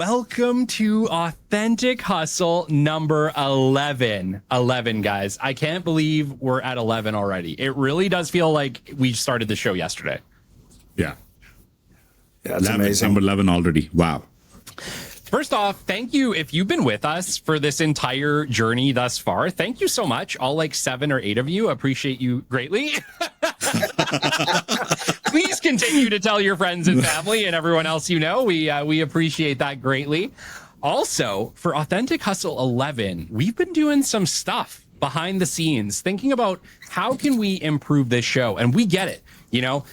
Welcome to Authentic Hustle number 11. 11, guys. I can't believe we're at 11 already. It really does feel like we started the show yesterday. Yeah. Yeah, that's amazing. Number 11 already. Wow. First off, thank you if you've been with us for this entire journey thus far. Thank you so much. All like 7 or 8 of you. Appreciate you greatly. Please continue to tell your friends and family and everyone else you know. We appreciate that greatly. Also, for Authentic Hustle 11, we've been doing some stuff behind the scenes, thinking about how can we improve this show. And we get it. You know,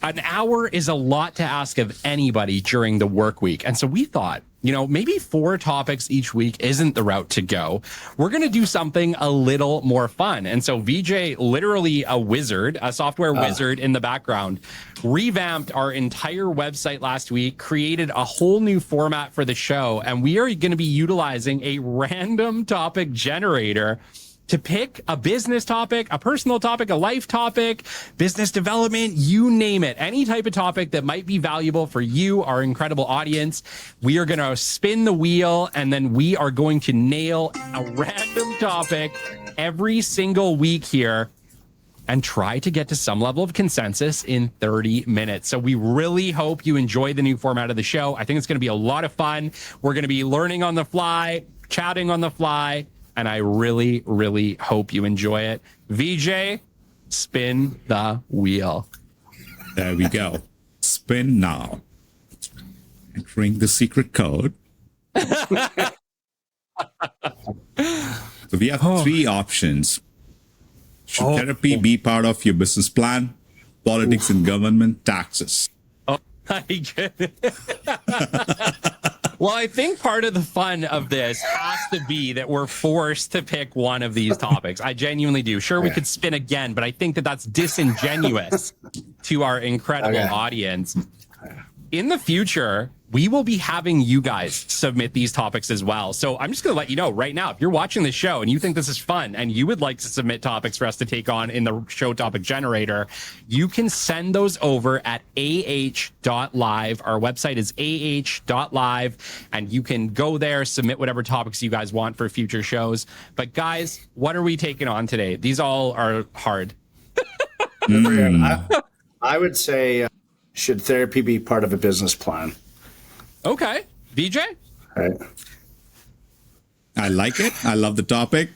an hour is a lot to ask of anybody during the work week. And so we thought, you know, maybe 4 topics each week isn't the route to go. We're going to do something a little more fun. And so VJ, literally a wizard, a software wizard in the background, revamped our entire website last week, created a whole new format for the show. And we are going to be utilizing a random topic generator to pick a business topic, a personal topic, a life topic, business development, you name it. Any type of topic that might be valuable for you, our incredible audience. We are going to spin the wheel and then we are going to nail a random topic every single week here and try to get to some level of consensus in 30 minutes. So we really hope you enjoy the new format of the show. I think it's going to be a lot of fun. We're going to be learning on the fly, chatting on the fly, and I really, really hope you enjoy it. VJ, spin the wheel. There we go. Spin now. Entering the secret code. So we have 3 options. Should therapy be part of your business plan? Politics and government, taxes. Oh my goodness. Well, I think part of the fun of this has to be that we're forced to pick one of these topics. I genuinely do. Sure, we could spin again, but I think that that's disingenuous to our incredible audience. In the future, we will be having you guys submit these topics as well. So I'm just going to let you know right now, if you're watching the show and you think this is fun and you would like to submit topics for us to take on in the show topic generator, you can send those over at ah.live. Our website is ah.live, and you can go there, submit whatever topics you guys want for future shows. But guys, what are we taking on today? These all are hard. I would say, should therapy be part of a business plan? Okay. VJ? Right. I like it. I love the topic.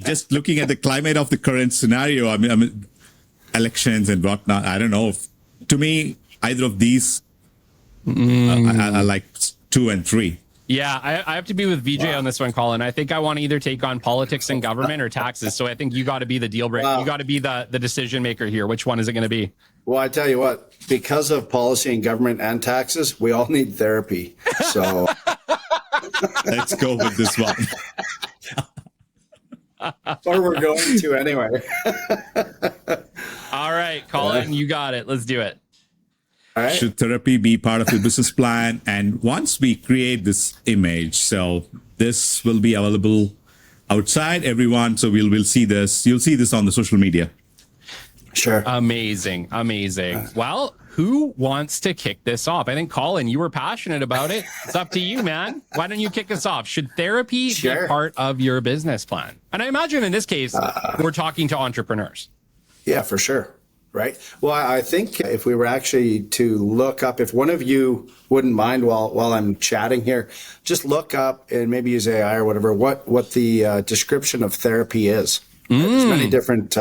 Just looking at the climate of the current scenario, I mean elections and whatnot, I don't know. To me, either of these, I like 2 and 3. Yeah, I have to be with VJ on this one, Colin. I think I want to either take on politics and government or taxes. So I think you got to be the deal breaker. You got to be the decision maker here. Which one is it going to be? Well, I tell you what, because of policy and government and taxes, we all need therapy. So Let's go with this one. or we're going to anyway. All right, Colin, you got it. Let's do it. All right. Should therapy be part of the business plan? And once we create this image, so this will be available outside everyone. So we'll see this. You'll see this on the social media. Sure. Amazing. Well, who wants to kick this off? I think, Colin, you were passionate about it. It's up to you, man. Why don't you kick us off? Should therapy be part of your business plan? And I imagine in this case, we're talking to entrepreneurs. Yeah, for sure. Right. Well, I think if we were actually to look up, if one of you wouldn't mind while I'm chatting here, just look up and maybe use AI or whatever, what the description of therapy is. There's many different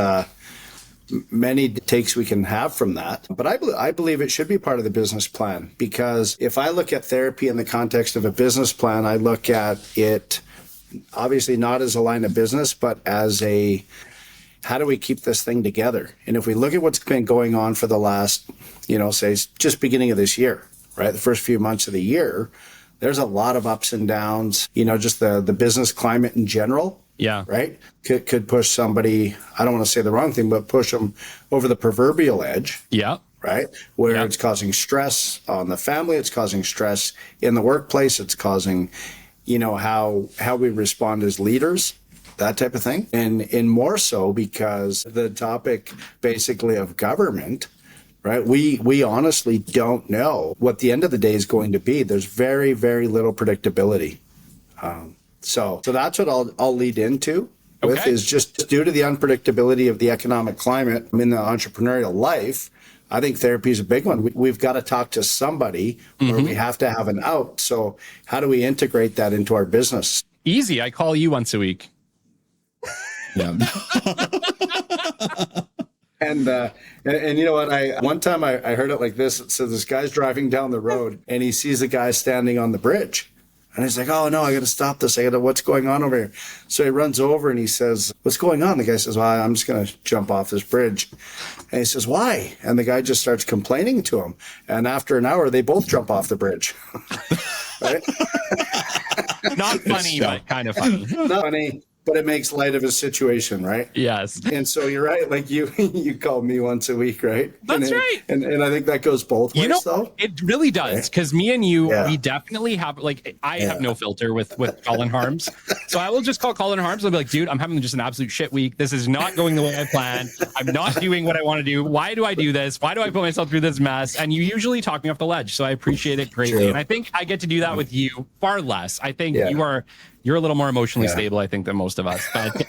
many takes we can have from that. But I believe it should be part of the business plan, because if I look at therapy in the context of a business plan, I look at it obviously not as a line of business, but as a how do we keep this thing together? And if we look at what's been going on for the last, say just beginning of this year, right? The first few months of the year, there's a lot of ups and downs, just the business climate in general. Yeah. Right. Could push somebody, I don't want to say the wrong thing, but push them over the proverbial edge. Yeah. Right. Where it's causing stress on the family. It's causing stress in the workplace. It's causing, how we respond as leaders, that type of thing. And more so because the topic basically of government right? We honestly don't know what the end of the day is going to be. There's very, very little predictability. So that's what I'll lead into with is just due to the unpredictability of the economic climate in the entrepreneurial life. I think therapy is a big one. We've got to talk to somebody, or we have to have an out. So how do we integrate that into our business? Easy. I call you once a week. Yeah. And you know what? One time I heard it like this. It says this guy's driving down the road and he sees a guy standing on the bridge. And he's like, oh, no, I got to stop this. What's going on over here? So he runs over and he says, what's going on? The guy says, well, I'm just going to jump off this bridge. And he says, why? And the guy just starts complaining to him. And after an hour, they both jump off the bridge. Right? Not funny, but kind of funny. Not funny, but it makes light of his situation, right? Yes. And so you're right. Like you call me once a week, right? That's right. And I think that goes both ways, though. It really does. Because me and you, we definitely have, like, I have no filter with Colin Harms. So I will just call Colin Harms. I'll be like, dude, I'm having just an absolute shit week. This is not going the way I planned. I'm not doing what I want to do. Why do I do this? Why do I put myself through this mess? And you usually talk me off the ledge. So I appreciate it greatly. True. And I think I get to do that with you far less. I think you're a little more emotionally stable, I think, than most of us. But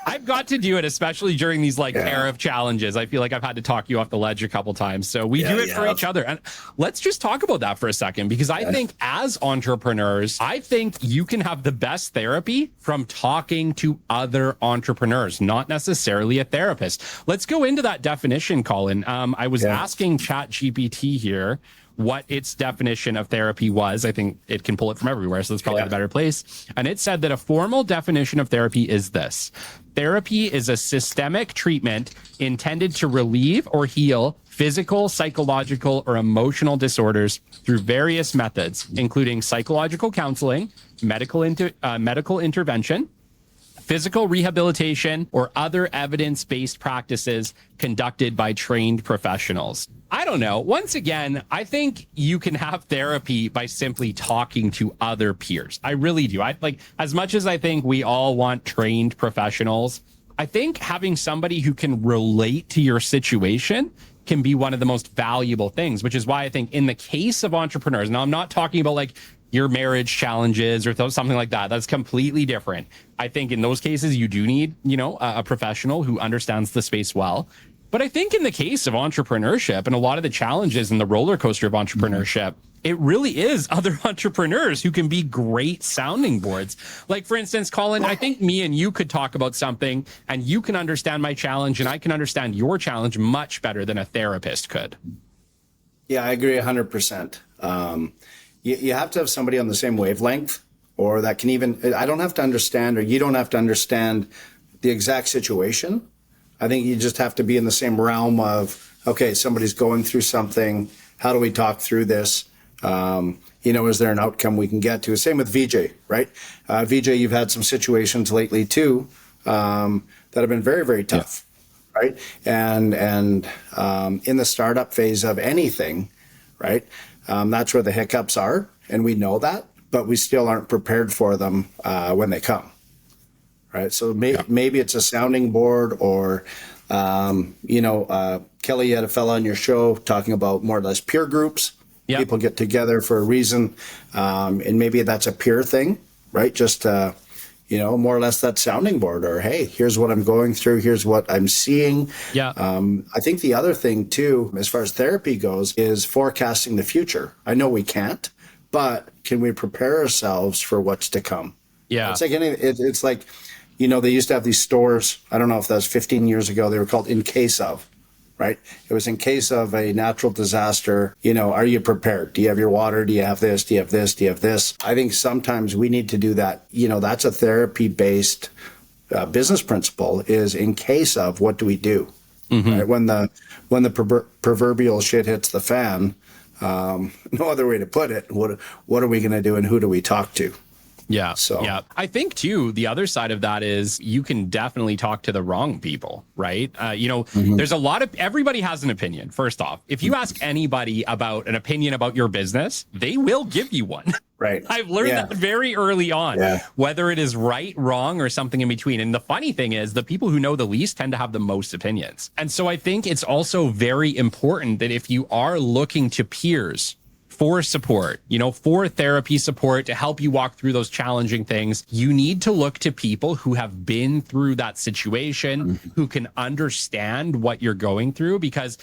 I've got to do it, especially during these pair of challenges. I feel like I've had to talk you off the ledge a couple times. So we do it for each other. And let's just talk about that for a second, because I think as entrepreneurs, I think you can have the best therapy from talking to other entrepreneurs, not necessarily a therapist. Let's go into that definition, Colin. I was asking ChatGPT here what its definition of therapy was. I think it can pull it from everywhere, so that's probably the better place. And it said that a formal definition of therapy is this: therapy is a systemic treatment intended to relieve or heal physical, psychological, or emotional disorders through various methods, including psychological counseling, medical intervention, physical rehabilitation, or other evidence-based practices conducted by trained professionals. I don't know. Once again, I think you can have therapy by simply talking to other peers. I really do. As much as I think we all want trained professionals, I think having somebody who can relate to your situation can be one of the most valuable things, which is why I think in the case of entrepreneurs, now I'm not talking about your marriage challenges or something like that. That's completely different. I think in those cases, you do need, a professional who understands the space well. But I think in the case of entrepreneurship and a lot of the challenges in the roller coaster of entrepreneurship, it really is other entrepreneurs who can be great sounding boards. Like, for instance, Colin, I think me and you could talk about something and you can understand my challenge and I can understand your challenge much better than a therapist could. Yeah, I agree 100%. You have to have somebody on the same wavelength, or that can even, I don't have to understand, or you don't have to understand the exact situation. I think you just have to be in the same realm of, okay, somebody's going through something. How do we talk through this? Is there an outcome we can get to? Same with VJ, right? VJ, you've had some situations lately too that have been very, very tough, right? And in the startup phase of anything, right? That's where the hiccups are, and we know that, but we still aren't prepared for them when they come. Right. So maybe it's a sounding board, or, Kelly, you had a fella on your show talking about more or less peer groups. Yep. People get together for a reason. And maybe that's a peer thing, right? Just, more or less that sounding board, or, hey, here's what I'm going through. Here's what I'm seeing. Yeah. I think the other thing too, as far as therapy goes, is forecasting the future. I know we can't, but can we prepare ourselves for what's to come? Yeah. It's like it's like, they used to have these stores. I don't know if that was 15 years ago. They were called In Case Of, right? It was in case of a natural disaster. Are you prepared? Do you have your water? Do you have this? Do you have this? Do you have this? I think sometimes we need to do that. That's a therapy-based business principle, is in case of, what do we do? Mm-hmm. Right? When the proverbial shit hits the fan, no other way to put it, what are we going to do, and who do we talk to? Yeah. So yeah. I think too, the other side of that is you can definitely talk to the wrong people, right? There's a lot of, everybody has an opinion. First off, if you ask anybody about an opinion about your business, they will give you one. Right. I've learned that very early on, whether it is right, wrong, or something in between. And the funny thing is the people who know the least tend to have the most opinions. And so I think it's also very important that if you are looking to peers for support, for therapy support to help you walk through those challenging things, you need to look to people who have been through that situation, who can understand what you're going through. Because,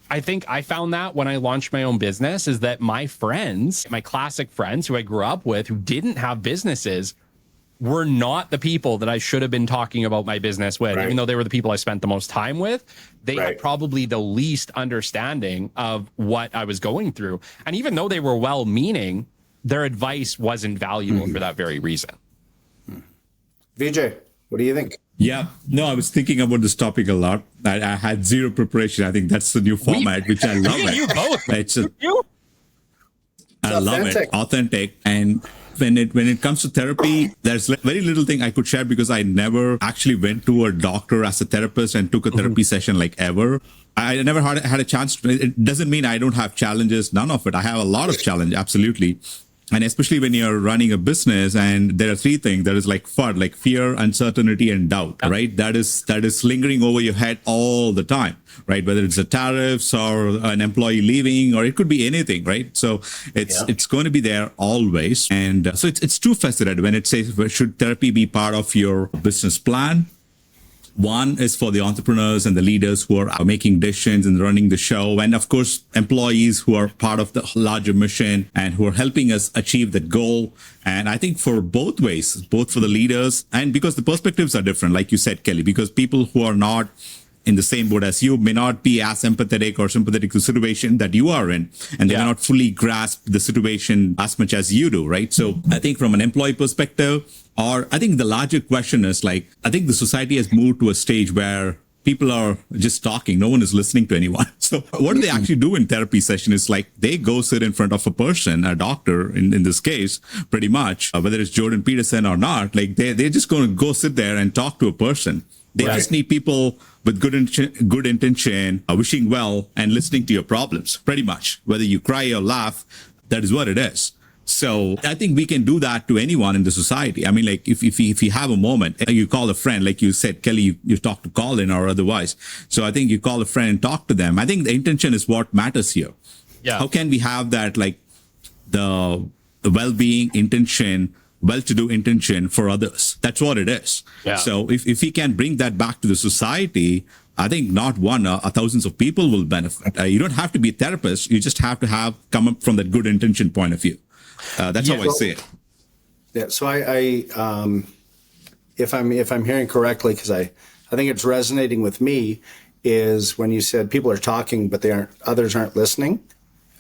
I think I found that when I launched my own business is that my friends, my classic friends who I grew up with, who didn't have businesses, were not the people that I should have been talking about my business with, even though they were the people I spent the most time with. They had probably the least understanding of what I was going through. And even though they were well-meaning, their advice wasn't valuable for that very reason. Vijay, what do you think? Yeah, no, I was thinking about this topic a lot. I had zero preparation. I think that's the new format, which I love. You both. I love it. Authentic. And when it comes to therapy, there's very little thing I could share because I never actually went to a doctor as a therapist and took a therapy session like ever. I never had a chance. It doesn't mean I don't have challenges. None of it. I have a lot of challenge. Absolutely. And especially when you're running a business and there are three things, there is like FUD, like fear, uncertainty, and doubt, right? That is lingering over your head all the time, right? Whether it's the tariffs or an employee leaving, or it could be anything, right? So it's going to be there always. And so it's two-faceted when it says, should therapy be part of your business plan? One is for the entrepreneurs and the leaders who are making decisions and running the show. And of course, employees who are part of the larger mission and who are helping us achieve that goal. And I think for both ways, both for the leaders and because the perspectives are different, like you said, Kelly, because people who are not in the same boat as you may not be as empathetic or sympathetic to the situation that you are in, and they may not fully grasp the situation as much as you do, right? So I think from an employee perspective, or I think the larger question is like, I think the society has moved to a stage where people are just talking. No one is listening to anyone. So what do they actually do in therapy session is like they go sit in front of a person, a doctor in this case, pretty much, whether it's Jordan Peterson or not, like they're just going to go sit there and talk to a person. They just need people with good intention, wishing well, and listening to your problems, pretty much. Whether you cry or laugh, that is what it is. So I think we can do that to anyone in the society. I mean, like if you have a moment, you call a friend, like you said, Kelly, you talk to Colin or otherwise. So I think you call a friend and talk to them. I think the intention is what matters here. Yeah. How can we have that, like the well-being intention, well-to-do intention for others? That's what it is. Yeah. So if we can bring that back to the society, I think not one, thousands of people will benefit. You don't have to be a therapist. You just have to come up from that good intention point of view. That's how I see it. Yeah. So if I'm hearing correctly, because I think it's resonating with me, is when you said people are talking, but others aren't listening.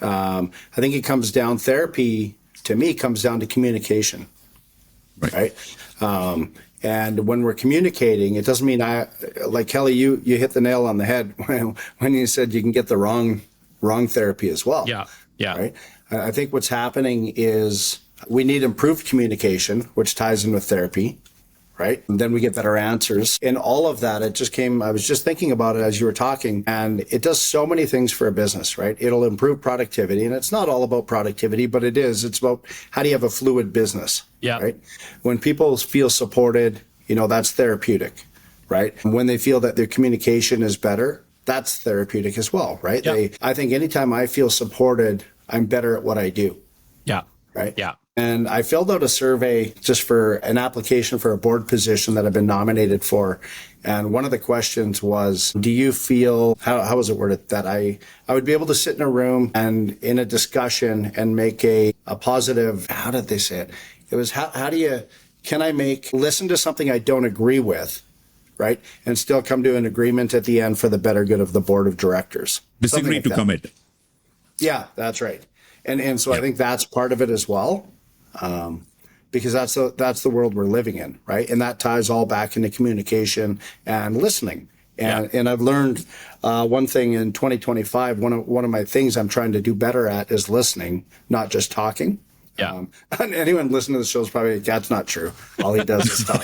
I think it comes down, therapy to me comes down to communication. Right. And when we're communicating, it doesn't mean like Kelly, you hit the nail on the head when you said you can get the wrong therapy as well. Yeah. Yeah. Right. I think what's happening is we need improved communication, which ties in with therapy. Right. And then we get better answers. And all of that, I was just thinking about it as you were talking, and it does so many things for a business, right? It'll improve productivity. And it's not all about productivity, but it is. It's about how do you have a fluid business? Yeah. Right. When people feel supported, that's therapeutic, right? And when they feel that their communication is better, that's therapeutic as well, right? Yeah. I think anytime I feel supported, I'm better at what I do. Yeah. Right. Yeah. And I filled out a survey just for an application for a board position that I've been nominated for. And one of the questions was, do you feel, how was it worded, that I would be able to sit in a room and in a discussion and make a positive, how did they say it? It was, can I listen to something I don't agree with, right? And still come to an agreement at the end for the better good of the board of directors. Disagree like to commit. Yeah, that's right. And so I think that's part of it as well. Because that's the world we're living in, right? And that ties all back into communication and listening. And I've learned one thing in 2025. One of my things I'm trying to do better at is listening, not just talking. Yeah. And anyone listening to the show is probably, that's not true. All he does is talk.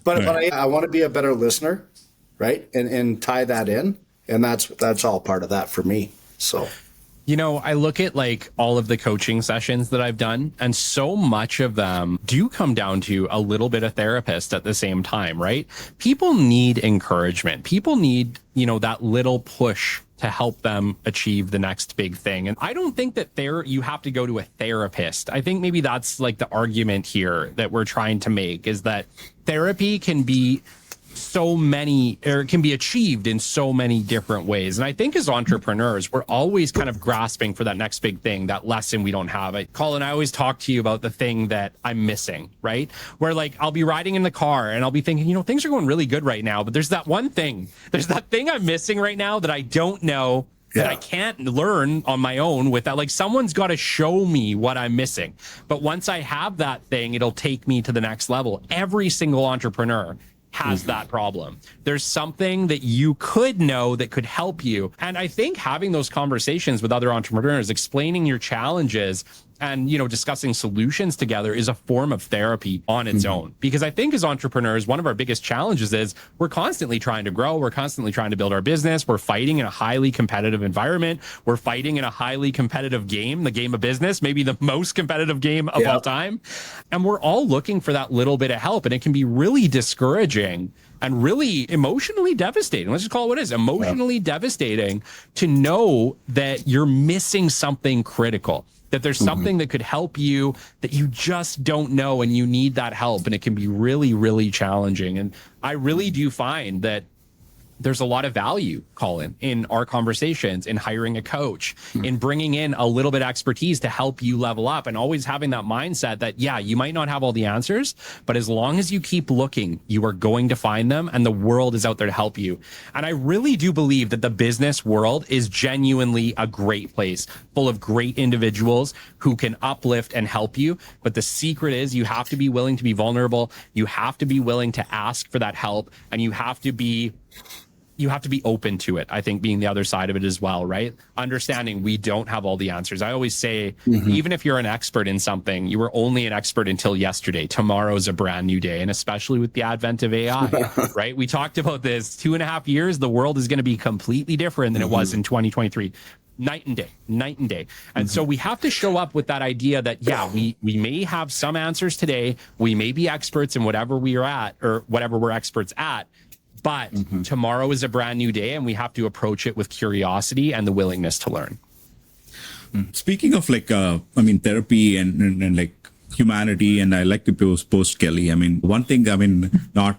But I want to be a better listener, right? And tie that in. And that's all part of that for me. So, you know, I look at like all of the coaching sessions that I've done, and so much of them do come down to a little bit of therapist at the same time, right? People need encouragement. People need, you know, that little push to help them achieve the next big thing. And I don't think that you have to go to a therapist. I think maybe that's like the argument here that we're trying to make, is that therapy can be it can be achieved in so many different ways. And I think as entrepreneurs, we're always kind of grasping for that next big thing, that lesson we don't have. Colin, I always talk to you about the thing that I'm missing, right? Where like I'll be riding in the car and I'll be thinking, you know, things are going really good right now, but there's that thing I'm missing right now that I don't know, that I can't learn on my own without, like, someone's got to show me what I'm missing. But once I have that thing, it'll take me to the next level. Every single entrepreneur has that problem. There's something that you could know that could help you. And I think having those conversations with other entrepreneurs, explaining your challenges and, you know, discussing solutions together is a form of therapy on its own. Because I think as entrepreneurs, one of our biggest challenges is we're constantly trying to grow. We're constantly trying to build our business. We're fighting in a highly competitive environment. We're fighting in a highly competitive game, the game of business, maybe the most competitive game of all time. And we're all looking for that little bit of help. And it can be really discouraging and really emotionally devastating. Let's just call it what it is, emotionally devastating to know that you're missing something critical, that there's something that could help you that you just don't know, and you need that help. And it can be really, really challenging. And I really do find that there's a lot of value, Colin, in our conversations, in hiring a coach, in bringing in a little bit of expertise to help you level up, and always having that mindset that, yeah, you might not have all the answers, but as long as you keep looking, you are going to find them, and the world is out there to help you. And I really do believe that the business world is genuinely a great place, full of great individuals who can uplift and help you. But the secret is you have to be willing to be vulnerable. You have to be willing to ask for that help, and you have to be open to it, I think, being the other side of it as well, right? Understanding we don't have all the answers. I always say, even if you're an expert in something, you were only an expert until yesterday. Tomorrow's a brand new day. And especially with the advent of AI, right? We talked about this 2.5 years. The world is going to be completely different than it was in 2023. Night and day. And so we have to show up with that idea that, yeah, we may have some answers today. We may be experts in whatever we are at, or whatever we're experts at. But tomorrow is a brand new day, and we have to approach it with curiosity and the willingness to learn. Speaking of like, therapy and like humanity, and I like to post Kelly. I mean, one thing, not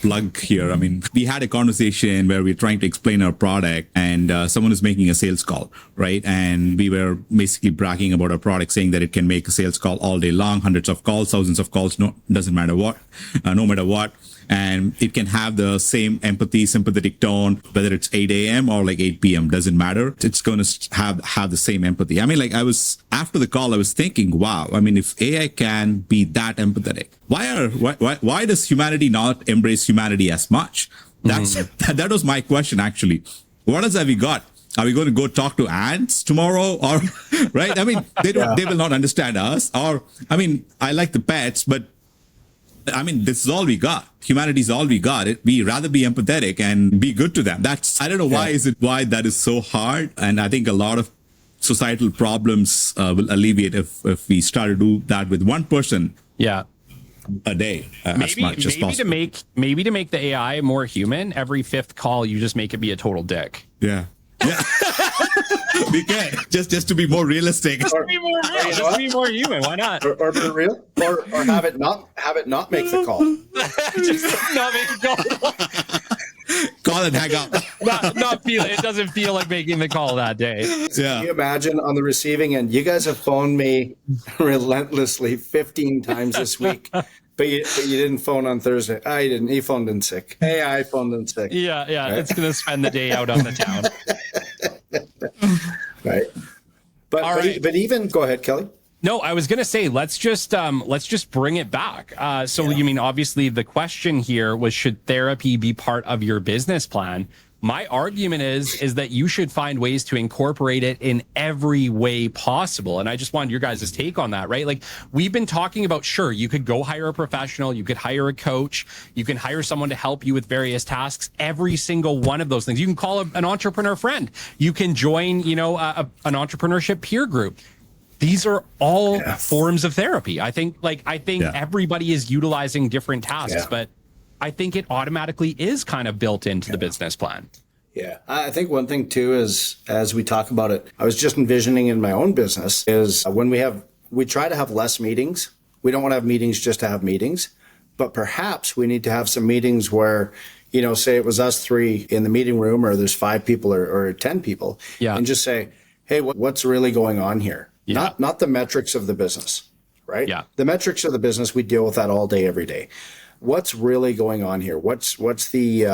plug here. I mean, we had a conversation where we're trying to explain our product, and someone is making a sales call, right? And we were basically bragging about our product, saying that it can make a sales call all day long, hundreds of calls, thousands of calls, no matter what. And it can have the same empathy, sympathetic tone, whether it's 8 a.m. or like 8 p.m. Doesn't matter. It's going to have the same empathy. I mean, like after the call, I was thinking, wow, I mean, if AI can be that empathetic, why does humanity not embrace humanity as much? That was my question, actually. What else have we got? Are we going to go talk to ants tomorrow? Or, right? I mean, they will not understand us. Or, I mean, I like the pets, but I mean, this is all we got. Humanity is all we got. We rather be empathetic and be good to them. I don't know why that is so hard. And I think a lot of societal problems will alleviate if we start to do that with one person. Yeah. A day, as much as possible. To make the AI more human, every fifth call, you just make it be a total dick. Yeah. We can just to be more realistic. Just be more real. Just be more human. Why not? Or be real, or have it not make the call. Just not make the call. Call and hang up. Not feel. It doesn't feel like making the call that day. Yeah. Can you imagine on the receiving end? You guys have phoned me relentlessly 15 times this week. But you didn't phone on Thursday. You didn't. He phoned in sick. Hey, I phoned in sick. Yeah. Right? It's going to spend the day out on the town. Right. But even, go ahead, Kelly. No, I was going to say, let's just bring it back. You mean, obviously the question here was, should therapy be part of your business plan? My argument is that you should find ways to incorporate it in every way possible. And I just wanted your guys' take on that, right? Like, we've been talking about, sure, you could go hire a professional, you could hire a coach, you can hire someone to help you with various tasks, every single one of those things. You can call an entrepreneur friend. You can join, an entrepreneurship peer group. These are all forms of therapy. I think everybody is utilizing different tasks, but I think it automatically is kind of built into the business plan. Yeah. I think one thing too is, as we talk about it, I was just envisioning in my own business is when we try to have less meetings. We don't want to have meetings just to have meetings, but perhaps we need to have some meetings where, say it was us three in the meeting room, or there's 5 people or 10 people, and just say, hey, what's really going on here? Not the metrics of the business, right? Yeah. The metrics of the business, we deal with that all day, every day. What's really going on here? What's the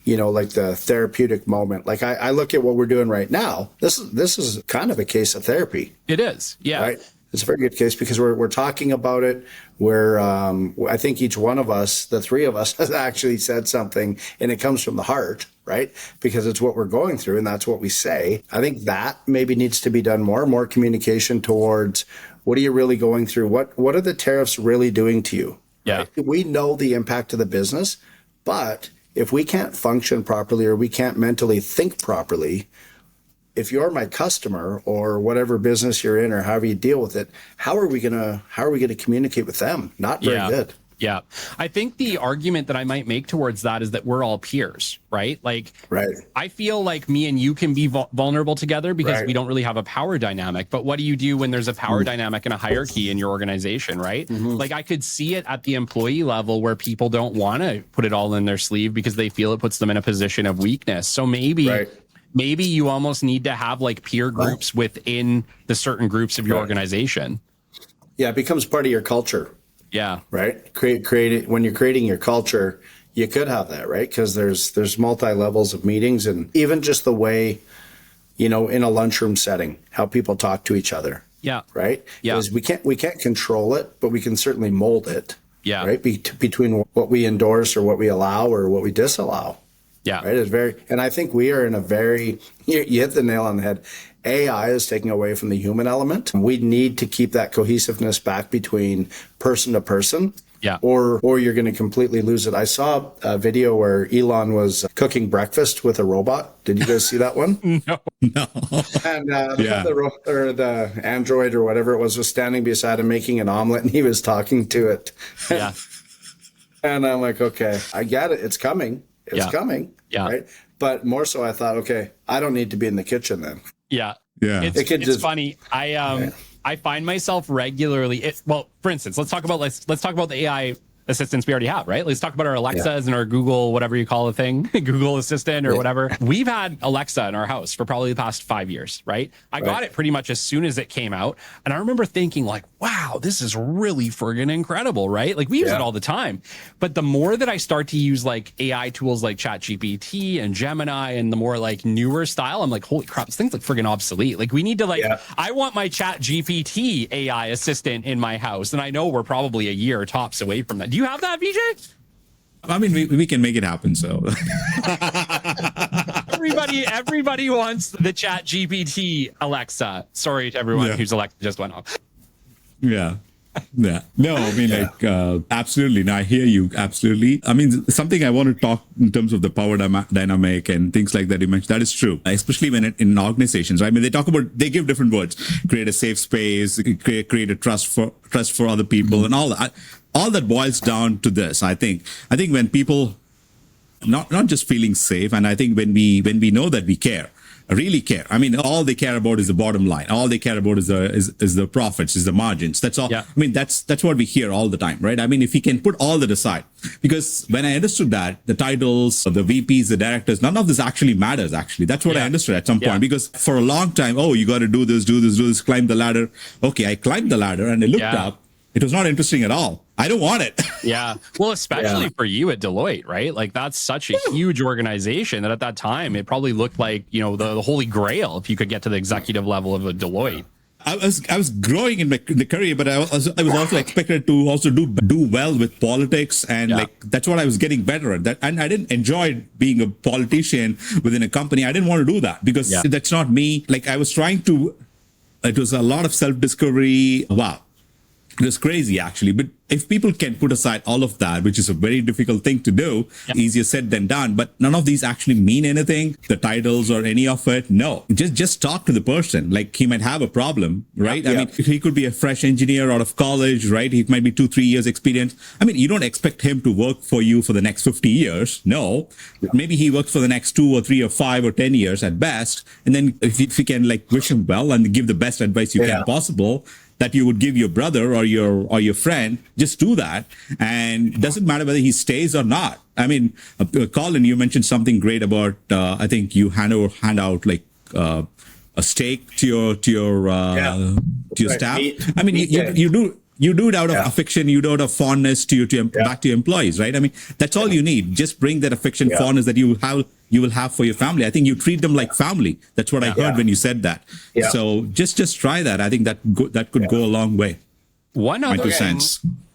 like the therapeutic moment? Like I look at what we're doing right now. This is kind of a case of therapy. It is, yeah. Right? It's a very good case because we're talking about it. I think each one of us, the 3 of us, has actually said something, and it comes from the heart, right? Because it's what we're going through, and that's what we say. I think that maybe needs to be done more communication towards what are you really going through? What are the tariffs really doing to you? Yeah. Right? We know the impact of the business, but if we can't function properly or we can't mentally think properly, if you're my customer or whatever business you're in or however you deal with it, how are we gonna communicate with them? Not very good. Yeah. I think the argument that I might make towards that is that we're all peers, right? Like, I feel like me and you can be vulnerable together because we don't really have a power dynamic. But what do you do when there's a power dynamic and a hierarchy in your organization, right? Like, I could see it at the employee level where people don't want to put it all in their sleeve because they feel it puts them in a position of weakness. So maybe you almost need to have like peer groups within the certain groups of your organization. Yeah, it becomes part of your culture. Yeah. Right. Create it when you're creating your culture. You could have that, right? Because there's multi levels of meetings, and even just the way, in a lunchroom setting, how people talk to each other. Yeah. Right. Yeah. Because we can't control it, but we can certainly mold it. Yeah. Right. Between what we endorse or what we allow or what we disallow. Yeah. Right. And I think we are in a very, you hit the nail on the head. AI is taking away from the human element. We need to keep that cohesiveness back between person to person. Yeah. Or you're going to completely lose it. I saw a video where Elon was cooking breakfast with a robot. Did you guys see that one? No. And the android or whatever it was standing beside him making an omelet, and he was talking to it. Yeah. And I'm like, okay, I get it. It's coming. It's coming. Yeah. Right. But more so, I thought, okay, I don't need to be in the kitchen then. Yeah. Yeah. It's funny. I find myself regularly. For instance, let's talk about the AI assistants we already have, right? Let's talk about our Alexas and our Google, whatever you call the thing, Google Assistant or whatever. We've had Alexa in our house for probably the past 5 years, right? I got it pretty much as soon as it came out. And I remember thinking like, wow, this is really friggin' incredible, right? Like we use it all the time. But the more that I start to use like AI tools like ChatGPT and Gemini and the more like newer style, I'm like, holy crap, this thing's like friggin' obsolete. Like we need to I want my ChatGPT AI assistant in my house. And I know we're probably a year tops away from that. Do you have that, VJ? I mean, we can make it happen. So everybody wants the ChatGPT Alexa. Sorry to everyone whose Alexa just went off. Yeah. Yeah. No, I mean, absolutely. No, I hear you. Absolutely. I mean, something I want to talk in terms of the power dynamic and things like that you mentioned, that is true, especially when in organizations, right? I mean, they give different words, create a safe space, create a trust for other people and all that. All that boils down to this. I think when people not just feeling safe, and I think when we know that we really care. I mean, all they care about is the bottom line. All they care about is the profits, is the margins. That's all. Yeah. I mean, that's what we hear all the time, right? I mean, if we can put all that aside, because when I understood that, the titles, the VPs, the directors, none of this actually matters. Actually, that's what I understood at some point. Because for a long time, you got to do this, climb the ladder. Okay, I climbed the ladder and I looked up. It was not interesting at all. I don't want it. Yeah. Well, especially for you at Deloitte, right? Like that's such a huge organization that at that time, it probably looked like, the holy grail if you could get to the executive level of a Deloitte. I was growing in the career, but I was also expected to also do well with politics, and like that's what I was getting better at. That, and I didn't enjoy being a politician within a company. I didn't want to do that because that's not me. Like I was trying to. It was a lot of self-discovery. Wow. It was crazy, actually. But if people can put aside all of that, which is a very difficult thing to do, easier said than done, but none of these actually mean anything, the titles or any of it. No, just talk to the person. Like he might have a problem, right? I mean, he could be a fresh engineer out of college, right? He might be 2-3 years experience. I mean, you don't expect him to work for you for the next 50 years. No, maybe he works for the next 2 or 3 or 5 or 10 years at best. And then if you can like wish him well and give the best advice you can possible, that you would give your brother or your friend, just do that. And it doesn't matter whether he stays or not. I mean, Colin, you mentioned something great about, I think you hand out like, a steak to your staff. I mean, you do it out of affection, you do it out of fondness back to your employees, right? I mean, that's all you need. Just bring that affection, fondness that you will have for your family. I think you treat them like family. That's what I heard when you said that. So just try that. I think that could go a long way. One other thing,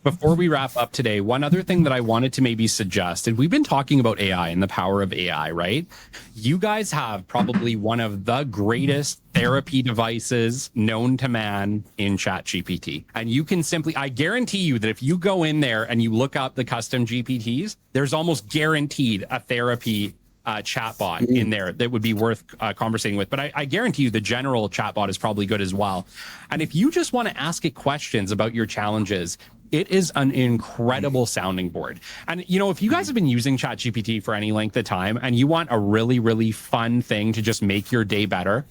before we wrap up today, one other thing that I wanted to maybe suggest, and we've been talking about AI and the power of AI, right? You guys have probably one of the greatest therapy devices known to man in ChatGPT. And you can I guarantee you that if you go in there and you look up the custom GPTs, there's almost guaranteed a therapy chatbot in there that would be worth conversating with. But I guarantee you the general chatbot is probably good as well. And if you just want to ask it questions about your challenges, it is an incredible sounding board. And, you know, if you guys have been using ChatGPT for any length of time and you want a really, really fun thing to just make your day better,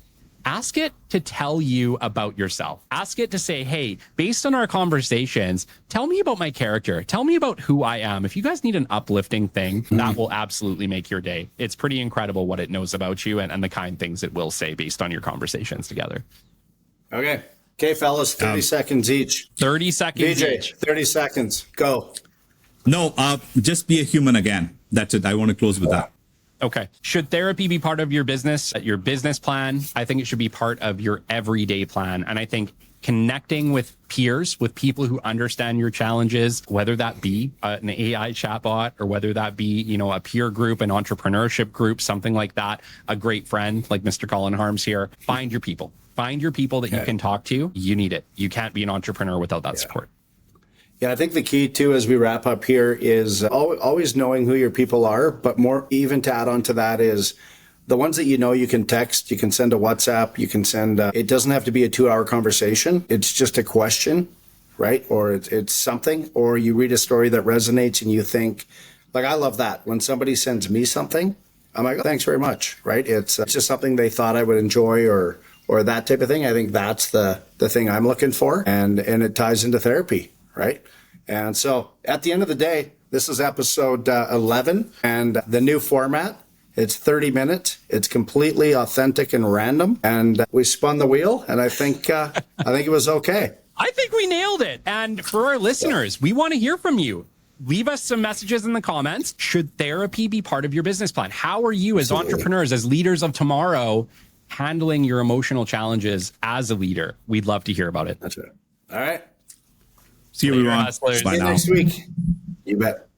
ask it to tell you about yourself. Ask it to say, hey, based on our conversations, tell me about my character. Tell me about who I am. If you guys need an uplifting thing, that will absolutely make your day. It's pretty incredible what it knows about you and the kind things it will say based on your conversations together. Okay, fellas, 30 seconds each. 30 seconds VJ, each. 30 seconds. Go. No, just be a human again. That's it. I want to close with that. Okay. Should therapy be part of your business plan? I think it should be part of your everyday plan. And I think connecting with peers, with people who understand your challenges, whether that be an AI chatbot or whether that be, you know, a peer group, an entrepreneurship group, something like that, a great friend like Mr. Colin Harms here, find your people. Find your people that you can talk to. You need it. You can't be an entrepreneur without that support. Yeah, I think the key too, as we wrap up here, is always knowing who your people are, but more even to add on to that is the ones that you know you can text, you can send a WhatsApp, you can send, it doesn't have to be a 2-hour conversation. It's just a question, right? Or it's something, or you read a story that resonates and you think, like, I love that. When somebody sends me something, I'm like, oh, thanks very much, right? It's just something they thought I would enjoy or that type of thing. I think that's the thing I'm looking for. And it ties into therapy, right? And so at the end of the day, this is episode 11 and the new format. It's 30 minutes. It's completely authentic and random. And we spun the wheel and I think it was okay. I think we nailed it. And for our listeners, we want to hear from you. Leave us some messages in the comments. Should therapy be part of your business plan? How are you as entrepreneurs, as leaders of tomorrow, handling your emotional challenges as a leader? We'd love to hear about it. That's it. All right. See you, everyone. See you next week. You bet.